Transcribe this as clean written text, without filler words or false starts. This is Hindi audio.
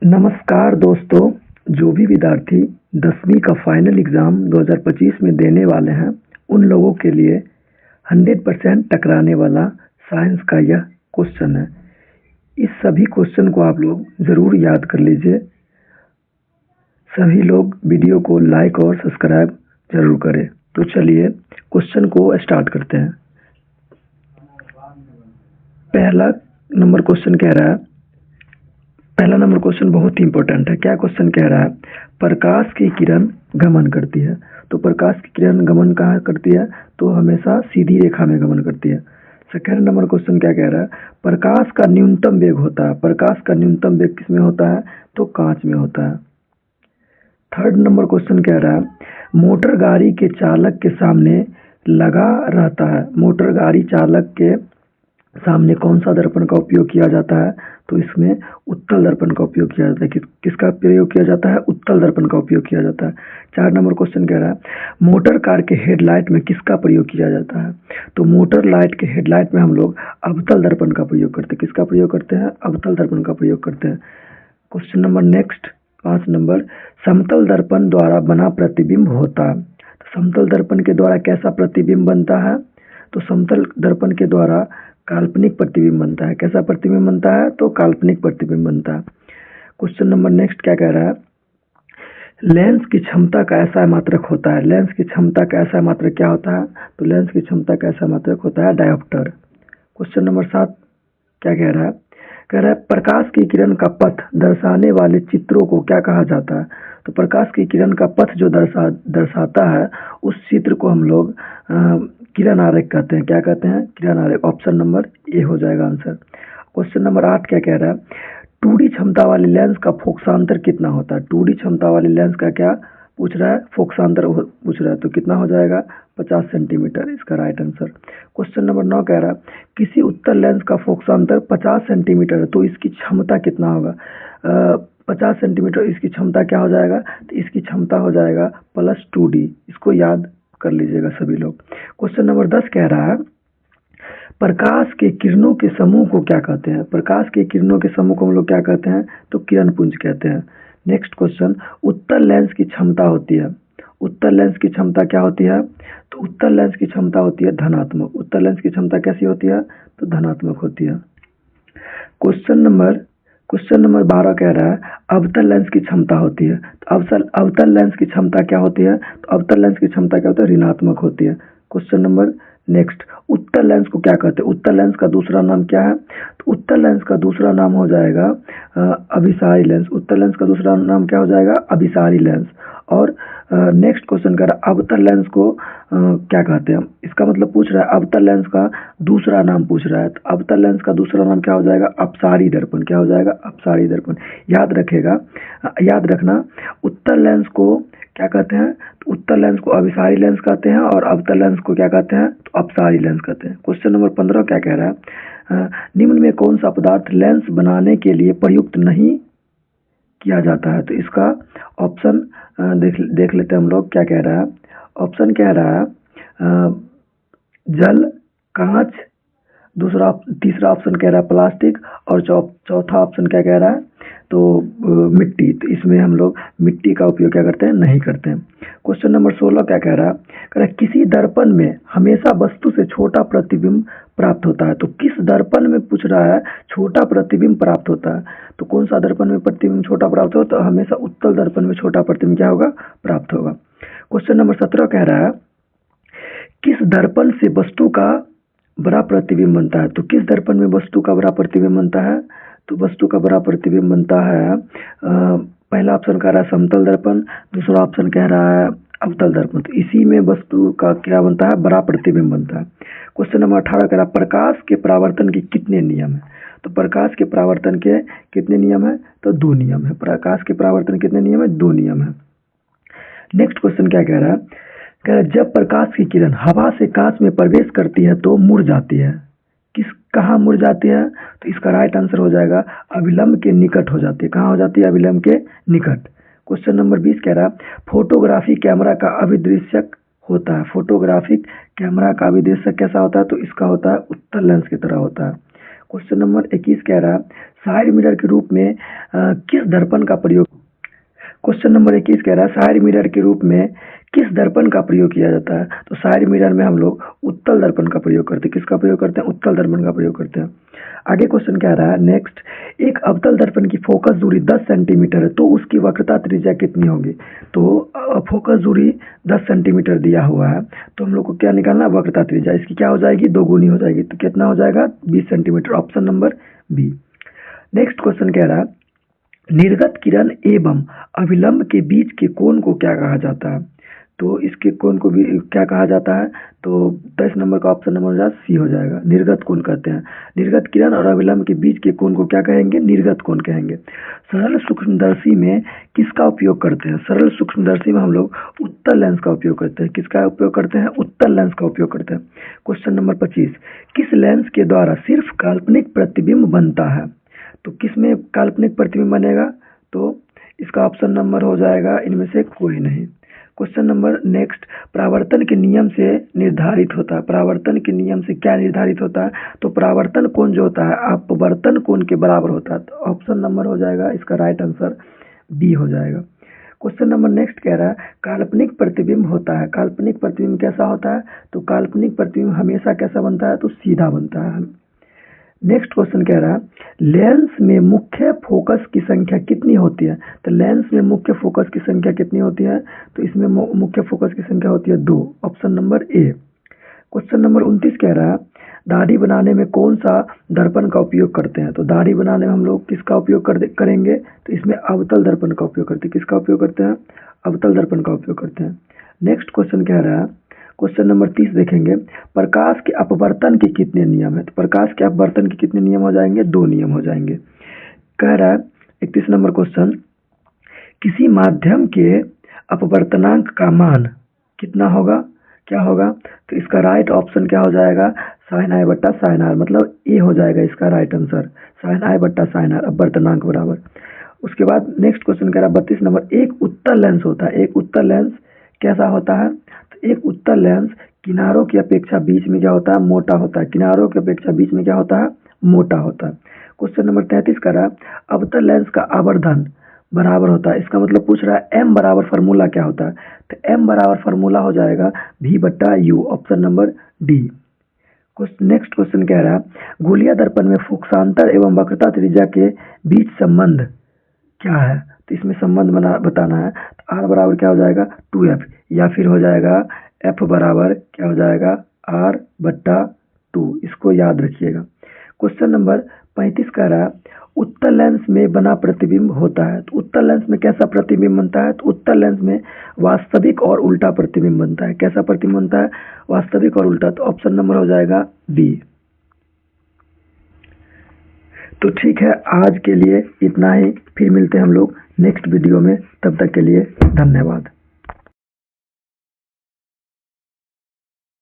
नमस्कार दोस्तों। जो भी विद्यार्थी 10वीं का फाइनल एग्ज़ाम 2025 में देने वाले हैं, उन लोगों के लिए 100% टकराने वाला साइंस का यह क्वेश्चन है। इस सभी क्वेश्चन को आप लोग ज़रूर याद कर लीजिए। सभी लोग वीडियो को लाइक और सब्सक्राइब ज़रूर करें। तो चलिए क्वेश्चन को स्टार्ट करते हैं। पहला नंबर क्वेश्चन कह रहा है, पहला नंबर क्वेश्चन बहुत ही इंपॉर्टेंट है। क्या क्वेश्चन कह रहा है? प्रकाश की किरण गमन करती है। तो प्रकाश की किरण गमन कहाँ करती है? तो हमेशा सीधी रेखा में गमन करती है। सेकेंड नंबर क्वेश्चन क्या कह रहा है? प्रकाश का न्यूनतम वेग होता है। प्रकाश का न्यूनतम वेग किसमें होता है? तो कांच में होता है। थर्ड नंबर क्वेश्चन कह रहा है, मोटर गाड़ी के चालक के सामने लगा रहता है। मोटर गाड़ी चालक के सामने कौन सा दर्पण का उपयोग किया जाता है? तो इसमें उत्तल दर्पण का उपयोग किया जाता है। किसका प्रयोग किया जाता है? उत्तल दर्पण का उपयोग किया जाता है। 4 नंबर क्वेश्चन कह रहा है, मोटर कार के हेडलाइट में किसका प्रयोग किया जाता है? तो मोटर लाइट के हेडलाइट में हम लोग अवतल दर्पण का प्रयोग करते हैं। किसका प्रयोग करते हैं? अवतल दर्पण का प्रयोग करते हैं। क्वेश्चन नंबर नेक्स्ट 5 नंबर, समतल दर्पण द्वारा बना प्रतिबिंब होता है। तो समतल दर्पण के द्वारा कैसा प्रतिबिंब बनता है? तो समतल दर्पण के द्वारा काल्पनिक प्रतिबिंब बनता है। कैसा प्रतिबिंब बनता है? तो काल्पनिक प्रतिबिंब बनता है। क्वेश्चन नंबर नेक्स्ट क्या कह रहा है? लेंस की क्षमता का ऐसा मात्रक होता है। लेंस की क्षमता का ऐसा मात्रक क्या होता है? तो लेंस की क्षमता का ऐसा मात्रक होता है डायोप्टर। क्वेश्चन नंबर 7 क्या कह रहा है? कह रहा है, प्रकाश की किरण का पथ दर्शाने वाले चित्रों को क्या कहा जाता है? तो प्रकाश की किरण का पथ जो दर्शाता है, उस चित्र को हम लोग किरण आरेख कहते हैं। क्या कहते हैं? किरण आरेख। ऑप्शन नंबर ए हो जाएगा आंसर। क्वेश्चन नंबर 8 क्या कह रहा है? 2D क्षमता वाले लेंस का फोकसांतर कितना होता है? 2D क्षमता वाले लेंस का क्या पूछ रहा है? फोकसांतर पूछ रहा है। तो कितना हो जाएगा? 50 सेंटीमीटर इसका राइट आंसर। क्वेश्चन नंबर 9 कह रहा है, किसी उत्तल लेंस का फोकसांतर 50 सेंटीमीटर है, तो इसकी क्षमता कितना होगा? 50 सेंटीमीटर इसकी क्षमता क्या हो जाएगा? तो इसकी क्षमता हो जाएगा +2D। इसको याद कर लीजिएगा सभी लोग। क्वेश्चन नंबर 10 कह रहा है, प्रकाश के किरणों के समूह को क्या कहते हैं? प्रकाश के किरणों के समूह को हम लोग क्या कहते हैं? तो किरण पुंज कहते हैं। नेक्स्ट क्वेश्चन, उत्तल लेंस की क्षमता होती है। उत्तल लेंस की क्षमता क्या होती है? तो उत्तल लेंस की क्षमता होती है धनात्मक। उत्तल लेंस की क्षमता कैसी होती है? तो धनात्मक होती है। क्वेश्चन नंबर 12 कह रहा है, अवतल लेंस की क्षमता होती है। तो अवतल लेंस की क्षमता क्या होती है? तो अवतल लेंस की क्षमता क्या होती है? ऋणात्मक होती है। क्वेश्चन नंबर नेक्स्ट, उत्तल लेंस को क्या कहते हैं? उत्तल लेंस का दूसरा नाम क्या है? तो उत्तल लेंस का दूसरा नाम हो जाएगा अभिसारी लेंस। उत्तल लेंस का दूसरा नाम क्या हो जाएगा? अभिसारी लेंस। और नेक्स्ट क्वेश्चन कर रहा है, अवतल लेंस को क्या कहते हैं? इसका मतलब पूछ रहा है अवतल लेंस का दूसरा नाम पूछ रहा है। तो अवतल लेंस का दूसरा नाम क्या हो जाएगा? अपसारी दर्पण। क्या हो जाएगा? अपसारी दर्पण। याद रखेगा, याद रखना, उत्तल लेंस को क्या कहते हैं? तो उत्तल लेंस को अभिसारी लेंस कहते हैं और अवतल लेंस को क्या कहते हैं? तो अपसारी लेंस कहते हैं। क्वेश्चन नंबर 15 क्या कह रहा है? निम्न में कौन सा पदार्थ लेंस बनाने के लिए प्रयुक्त नहीं किया जाता है? तो इसका ऑप्शन देख लेते हैं हम लोग। क्या कह रहा है? ऑप्शन कह रहा है जल, कांच, तीसरा ऑप्शन कह रहा है प्लास्टिक और चौथा ऑप्शन क्या कह रहा है? तो मिट्टी। तो इसमें हम लोग मिट्टी का उपयोग क्या करते हैं? नहीं करते हैं। क्वेश्चन नंबर 16 क्या कह रहा है? कह रहा है, किसी दर्पण में हमेशा वस्तु से छोटा प्रतिबिंब प्राप्त होता है। तो किस दर्पण में पूछ रहा है छोटा प्रतिबिंब प्राप्त होता है? तो कौन सा दर्पण में प्रतिबिंब छोटा प्राप्त होता है? तो हमेशा उत्तल दर्पण में छोटा प्रतिबिंब क्या होगा? प्राप्त होगा। क्वेश्चन नंबर 17 कह रहा है, किस दर्पण से वस्तु का बड़ा प्रतिबिंब बनता है? तो किस दर्पण में वस्तु का बड़ा प्रतिबिंब बनता है? तो वस्तु का बड़ा प्रतिबिंब बनता है पहला ऑप्शन कह रहा है समतल दर्पण, दूसरा ऑप्शन कह रहा है अवतल दर्पण। तो इसी में वस्तु का क्या बनता है? बड़ा प्रतिबिंब बनता है। क्वेश्चन नंबर 18 कह रहा है, प्रकाश के परावर्तन के कितने नियम है? तो प्रकाश के परावर्तन के कितने नियम है? तो 2 नियम है। प्रकाश के परावर्तन कितने नियम है? 2 नियम है। नेक्स्ट क्वेश्चन क्या कह रहा है? कह रहा है, जब प्रकाश की किरण हवा से कांच में प्रवेश करती है तो मुड़ जाती है। कहाँ मुड़ जाती है? तो इसका राइट आंसर हो जाएगा अभिलंब के निकट हो जाती है। कहाँ हो जाती है? अभिलंब के निकट। क्वेश्चन नंबर 20 कह रहा है, फोटोग्राफी कैमरा का अभिदृश्यक होता है। फोटोग्राफिक कैमरा का अभिदृश्यक कैसा होता है? तो इसका होता है उत्तल लेंस की तरह होता है। क्वेश्चन नंबर 21 कह रहा साइड मिरर के रूप में किस दर्पण का प्रयोग। क्वेश्चन नंबर 21 कह रहा है साइड मिरर के रूप में किस दर्पण का प्रयोग किया जाता है। तो साइड मिरर में हम लोग उत्तल दर्पण का प्रयोग करते हैं। किसका प्रयोग करते हैं? उत्तल दर्पण का प्रयोग करते हैं। आगे क्वेश्चन कह रहा है नेक्स्ट, एक अवतल दर्पण की फोकस दूरी 10 सेंटीमीटर है तो उसकी वक्रता त्रिज्या कितनी होगी। तो फोकस दूरी 10 सेंटीमीटर दिया हुआ है तो हम लोग को क्या निकालना है? वक्रता त्रिज्या। इसकी क्या हो जाएगी? 2 गुनी हो जाएगी। तो कितना हो जाएगा? 20 centimetre. Option number B. Next question कह रहा है निर्गत किरण एवं अभिलंब के बीच के कोण को क्या कहा जाता है। तो इसके कोण को भी क्या कहा जाता है? तो 23 नंबर का ऑप्शन नंबर सी हो जाएगा। निर्गत कोण कहते हैं। निर्गत किरण और अभिलंब के बीच के कोण को क्या कहेंगे? निर्गत कोण कहेंगे। सरल सूक्ष्मदर्शी में किसका उपयोग करते हैं? सरल सूक्ष्मदर्शी में हम लोग उत्तल लेंस का उपयोग करते हैं। किसका उपयोग करते हैं? उत्तल लेंस का उपयोग करते हैं। क्वेश्चन नंबर 25, किस लेंस के द्वारा सिर्फ काल्पनिक प्रतिबिंब बनता है। तो किस में काल्पनिक प्रतिबिंब बनेगा? तो इसका ऑप्शन नंबर हो जाएगा इनमें से कोई नहीं। क्वेश्चन नंबर नेक्स्ट, परावर्तन के नियम से निर्धारित होता है। परावर्तन के नियम से क्या निर्धारित होता है? तो परावर्तन कोण जो होता है अपवर्तन कोण के बराबर होता है। तो ऑप्शन नंबर हो जाएगा इसका राइट आंसर बी हो जाएगा। क्वेश्चन नंबर नेक्स्ट कह रहा है काल्पनिक प्रतिबिंब होता है। काल्पनिक प्रतिबिंब कैसा होता है? तो काल्पनिक प्रतिबिंब हमेशा कैसा बनता है? तो सीधा बनता है। नेक्स्ट क्वेश्चन कह रहा है लेंस में मुख्य फोकस की संख्या कितनी होती है। तो लेंस में मुख्य फोकस की संख्या कितनी होती है? तो इसमें मुख्य फोकस की संख्या होती है 2। Option number A. Question number 29 कह रहा है दाढ़ी बनाने में कौन सा दर्पण का उपयोग करते हैं। तो दाढ़ी बनाने में हम लोग किसका उपयोग करेंगे? तो इसमें अवतल दर्पण का उपयोग करते हैं। किसका उपयोग करते हैं? अवतल दर्पण का उपयोग करते हैं। नेक्स्ट क्वेश्चन कह रहा है क्वेश्चन नंबर 30 देखेंगे प्रकाश के अपवर्तन के कितने नियम है। तो प्रकाश के अपवर्तन के कितने नियम हो जाएंगे? 2 नियम हो जाएंगे। कह रहा है 31 नंबर क्वेश्चन किसी माध्यम के अपवर्तनांक का मान कितना होगा? क्या होगा? तो इसका राइट ऑप्शन क्या हो जाएगा? साइन आई बट्टा साइन आर, मतलब ए हो जाएगा इसका राइट आंसर। साइन आई बट्टा साइन आर अपवर्तनांक बराबर। उसके बाद नेक्स्ट क्वेश्चन कह रहा है 32 नंबर एक उत्तल लेंस होता है। एक उत्तल लेंस कैसा होता है? तो एक उत्तल लेंस किनारों की अपेक्षा बीच में क्या होता है? मोटा होता है। किनारों की अपेक्षा बीच में क्या होता है? मोटा होता है। क्वेश्चन नंबर 33 कर रहा है अवतल लेंस का आवर्धन बराबर होता है। इसका मतलब पूछ रहा है एम बराबर फार्मूला क्या होता है। तो एम बराबर फार्मूला हो जाएगा भी बट्टा you. Option number D. Next question कह रहा है गोलीय दर्पण में फोकसांतर एवं वक्रता त्रिज्या के बीच संबंध क्या है। तो इसमें संबंध बताना है। तो आर बराबर क्या हो जाएगा? 2f, या फिर हो जाएगा एफ बराबर क्या हो जाएगा? आर बट्टा 2। इसको याद रखिएगा। क्वेश्चन नंबर 35 कह रहा है उत्तल लेंस में बना प्रतिबिंब होता है। तो उत्तल लेंस में कैसा प्रतिबिंब बनता है? तो उत्तल लेंस में वास्तविक और उल्टा प्रतिबिंब बनता है। कैसा प्रतिबिंब बनता है? वास्तविक और उल्टा। तो ऑप्शन नंबर हो जाएगा बी। तो ठीक है, आज के लिए इतना ही। फिर मिलते हैं हम लोग नेक्स्ट वीडियो में। तब तक के लिए धन्यवाद।